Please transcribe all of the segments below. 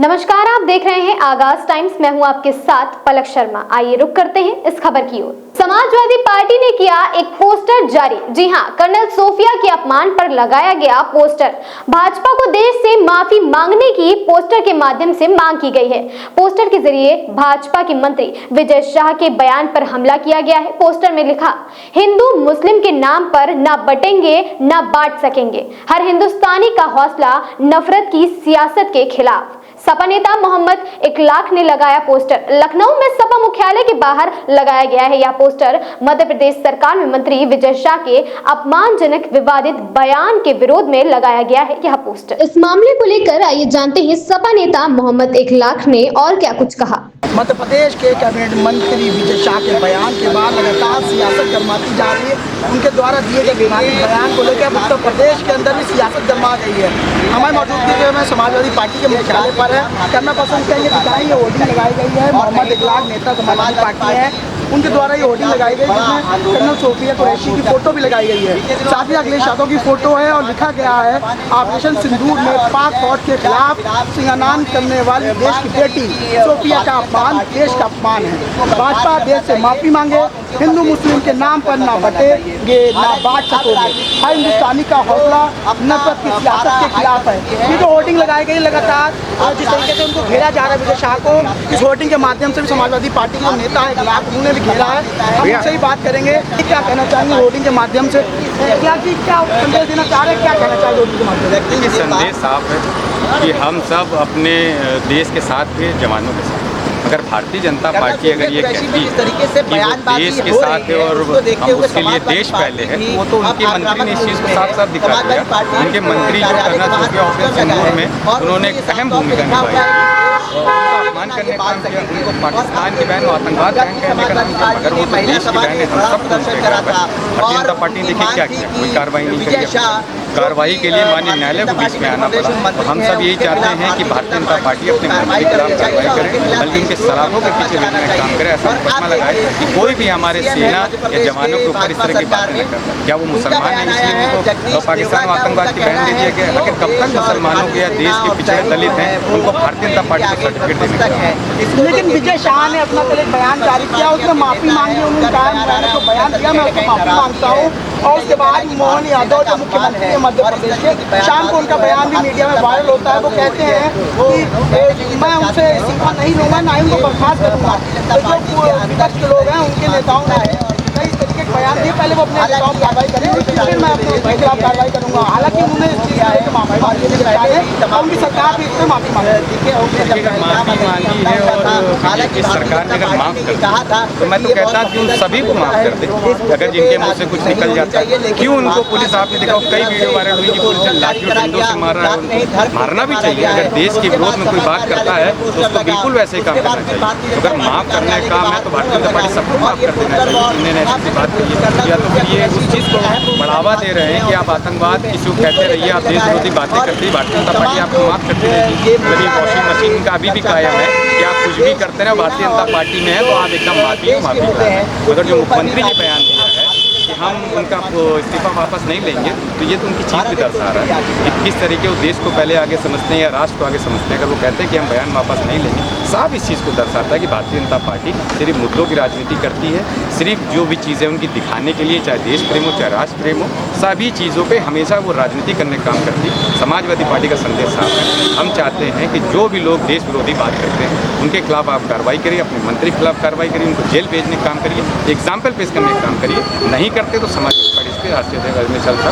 नमस्कार, आप देख रहे हैं आगाज टाइम्स। मैं हूं आपके साथ पलक शर्मा। आइए रुक करते हैं इस खबर की ओर। समाजवादी पार्टी ने किया एक पोस्टर जारी। जी हां, कर्नल सोफिया के अपमान पर लगाया गया पोस्टर। भाजपा को देश से माफी मांगने की पोस्टर के माध्यम से मांग की गई है। पोस्टर के जरिए भाजपा के मंत्री विजय शाह के बयान पर हमला किया गया है। पोस्टर में लिखा, हिंदू मुस्लिम के नाम पर न बटेंगे न बांट सकेंगे। हर हिंदुस्तानी का हौसला नफरत की सियासत के खिलाफ। सपा नेता मोहम्मद इखलाक ने लगाया पोस्टर। लखनऊ में सपा मुख्यालय के बाहर लगाया गया है यह पोस्टर। मध्य प्रदेश सरकार में मंत्री विजय शाह के अपमानजनक विवादित बयान के विरोध में लगाया गया है यह पोस्टर। इस मामले को लेकर आइए जानते हैं सपा नेता मोहम्मद इखलाक ने और क्या कुछ कहा। मध्य प्रदेश के कैबिनेट मंत्री विजय शाह के बयान के बाद लगातार सियासत गरमाती जा रही है। उनके द्वारा दिए गए विवादित बयान को लेकर उत्तर प्रदेश के अंदर भी सियासत गरमा गई है। हमारी मौजूदगी में समाजवादी पार्टी के मुख्यालय पर है। करना पसंद करेंगे दिखाई ये होर्डिंग लगाई गई है। मोहम्मद इखलाक नेता समाजवादी पार्टी है, उनके द्वारा ये होर्डिंग लगाई गई जिसमें कर्नल सोफिया कुरैशी की फोटो भी लगाई गई है। साथ ही अखिलेश यादव की फोटो है और लिखा गया है, ऑपरेशन सिंदूर में पाक फौज के खिलाफ सिंगानान करने वाली देश की बेटी सोफिया का अपमान देश का अपमान है। भाजपा देश से माफी मांगे, हिंदू मुस्लिम के नाम पर ना बटेंगे ना बांट सकोगे। हर हिंदुस्तानी का हौसला नफरत की सियासत के खिलाफ है। ये जो होर्डिंग लगाई गई लगातार जिस तरीके से उनको घेरा जा रहा है विजय शाह को, इस होर्डिंग के माध्यम से भी समाजवादी पार्टी के नेता है इखलाक, उन्होंने भी घेरा है। हम उनसे ही बात करेंगे कि क्या कहना चाहेंगे होर्डिंग के माध्यम से। इखलाक जी, क्या संदेश देना चाह रहे हैं, क्या कहना चाहेंगे होर्डिंग के माध्यम से? संदेश साफ है कि हम सब अपने देश के साथ थे, जवानों के साथ। अगर भारतीय जनता पार्टी अगर ये कहती है कि वो देश के साथ है और हम उसके लिए देश पहले है, वो तो उनके मंत्री ने इस चीज़ को साफ साफ दिखा दिया। उनके मंत्री जो कर्नल सोफिया ऑपरेशन सिंदूर में उन्होंने एक अहम भूमिका निभाई और अपमान करने का काम किया। उनको पाकिस्तान की बहन आतंकवाद बहन कहने का काम किया, मगर वो तो देश की बहन है। हम सब भारतीय जनता पार्टी ने क्या किया, कोई कार्रवाई नहीं करी। कार्रवाई के लिए माननीय न्यायालय को बीच में आना पड़ा। तो हम सब यही चाहते हैं कि भारतीय जनता पार्टी अपने मंत्री के खिलाफ कार्रवाई करे, बल्कि उनके सलाखों के पीछे भेजने का काम करे। ऐसा मुकदमा लगाए कि कोई भी हमारे सेना या जवानों के ऊपर इस तरह की बातें न करता। क्या वो मुसलमान है इसलिए उनको पाकिस्तान में आतंकवाद की बहन दे दिया गया? आखिर कब तक मुसलमानों के या देश के पिछड़े दलित हैं उनको भारतीय जनता पार्टी को सर्टिफिकेट देने का? लेकिन विजय शाह ने अपना कल एक बयान जारी किया, उसमें माफी मांगी। उन्होंने कहा मैंने जो बयान दिया मैं उसको माफी मांगता हूँ। और उसके बाद मोहन यादव जो मुख्यमंत्री है मध्य प्रदेश के, शाम को उनका बयान भी मीडिया में वायरल होता है। वो कहते हैं कि मैं उनसे इस्तीफा नहीं लूँगा, ना ही उनको बर्खास्त करूँगा। जो विपक्ष के लोग हैं उनके नेताओं ने कई तरीके के बयान दिए, पहले वो अपने खिलाफ कार्रवाई करेंगे फिर मैं अपने खिलाफ कार्रवाई करूँगा। हालांकि उन्होंने इस चीज़ को माफी मांगी है, उनकी सरकार भी इसमें माफी मांगी है और इस सरकार ने अगर माफ़ कर दिया तो मैं तो कहता कि उन सभी को माफ़ कर दे। अगर जिनके मुँह से कुछ निकल जाता है, क्यों उनको पुलिस, आपने देखा कई वीडियो वायरल हुई कि पुलिस ने लाठी और डंडों से मार रहा है। मारना भी चाहिए। अगर देश के विरोध में कोई बात करता है तो उसको बिल्कुल वैसे ही काम करना चाहिए। अगर माफ़ करने का काम है तो भारतीय जनता पार्टी सबको माफ़ कर देना चाहिए। इन्होंने ऐसी बात की या तो फिर ये उस चीज़ को बढ़ावा दे रहे हैं कि आप आतंकवाद किसी को कहते रहिए, आप देश विरोधी बातें करते हैं, भारतीय जनता पार्टी आपको माफ़ करती रहेगी। यदि वॉशिंग मशीन का अभी भी कायम है कि आप कुछ भी करते रहे, भारतीय जनता पार्टी में है तो आप एकदम माफ़ी करते हैं। मगर जो मुख्यमंत्री ने बयान दिया है कि हम उनका इस्तीफा वापस नहीं लेंगे, तो ये तो उनकी चीज़ भी दर्शा रहा है कि किस तरीके वो देश को पहले आगे समझते हैं या राष्ट्र को आगे समझते हैं। अगर वो कहते हैं कि हम बयान वापस नहीं लेंगे, साफ इस चीज़ को दर्शाता है कि भारतीय जनता पार्टी सिर्फ मुद्दों की राजनीति करती है। सिर्फ जो भी चीज़ें उनकी दिखाने के लिए, चाहे देश प्रेम हो चाहे राष्ट्र प्रेम हो, सभी चीज़ों पे हमेशा वो राजनीति करने का काम करती है। समाजवादी पार्टी का संदेश साफ है। हम चाहते हैं कि जो भी लोग देश विरोधी बात करते हैं उनके खिलाफ आप कार्रवाई करिए, अपने मंत्री के खिलाफ कार्रवाई करिए, उनको जेल भेजने का काम करिए, एग्जाम्पल पेश करने का काम करिए। नहीं करते तो समाजवादी पार्टी इस पर राष्ट्रीय में चलता।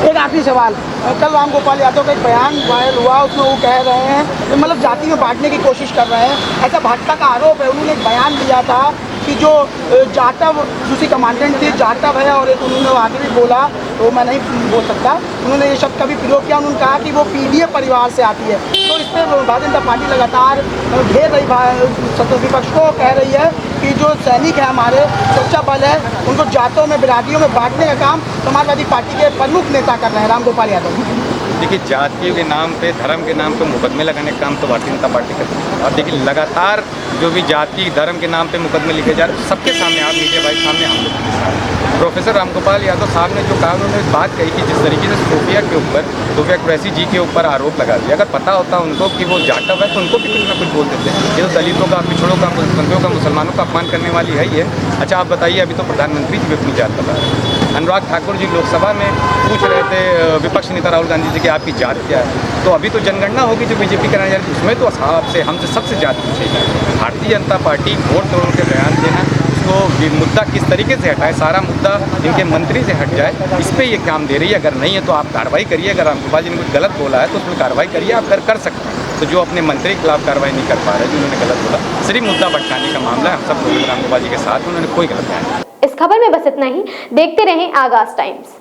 एक आखिरी सवाल, कल राम गोपाल यादव का एक बयान वायरल हुआ, उसमें वो कह रहे हैं मतलब जाति में बांटने की कोशिश कर रहे हैं, ऐसा भाजपा का आरोप है। उन्होंने एक बयान दिया था कि जो जाटव दूसरी कमांडेंट थी जाटव है, और एक उन्होंने आगे भी बोला, तो मैं नहीं बोल सकता, उन्होंने ये शब्द का भी प्रयोग किया। उन्होंने कहा कि वो पीडीए परिवार से आती है। तो इस पर भारतीय जनता पार्टी लगातार घेर रही, विपक्ष को कह रही है कि जो सैनिक है हमारे, सुरक्षा बल है, उनको जातों में बिरादरियों में बांटने का काम समाजवादी पार्टी के प्रमुख नेता कर रहे हैं राम गोपाल यादव। देखिए जाति के नाम पे, धर्म के नाम पे मुकदमे लगाने का काम तो भारतीय जनता पार्टी करती है। और देखिए लगातार जो भी जाति धर्म के नाम पे मुकदमे लिखे जा रहे हैं सबके सामने, आप मीडिया भाई सामने, हम लोग के सामने। प्रोफेसर रामगोपाल यादव साहब ने जो कहा, उन्होंने बात कही कि जिस तरीके से सोफिया कुरैशी जी के ऊपर आरोप लगा दिया, अगर पता होता उनको कि वो जाटव है तो उनको भी कुछ ना कुछ बोल देते हैं। ये तो दलितों का, पिछड़ों का, बंधुओं का, मुसलमानों का अपमान करने वाली है ही है। अच्छा आप बताइए, अभी तो प्रधानमंत्री जी भी अपनी जात बता रहे हैं। अनुराग ठाकुर जी लोकसभा में पूछ रहे थे विपक्ष नेता राहुल गांधी जी की आपकी जात क्या है, तो अभी तो जनगणना होगी जो बीजेपी कराने जा रही है, उसमें तो आपसे हमसे सबसे जात पूछेगी। भारतीय जनता पार्टी वोट तोड़ के बयान देना, उसको ये मुद्दा किस तरीके से हटाए, सारा मुद्दा इनके मंत्री से हट जाए, इस पर ये काम दे रही है। अगर नहीं है तो आप कार्रवाई करिए, अगर रामगोपाल जी ने कुछ गलत बोला है तो उसमें कार्रवाई करिए, आप कर सकते हैं। तो जो अपने मंत्री के खिलाफ कार्रवाई नहीं कर पा रहे, जो उन्होंने गलत बोला, सिर्फ मुद्दा भटकाने का मामला है। हम सब लोग रामगोपाल जी के साथ, उन्होंने कोई गलत बयान नहीं। इस खबर में बस इतना ही। देखते रहें आगाज टाइम्स।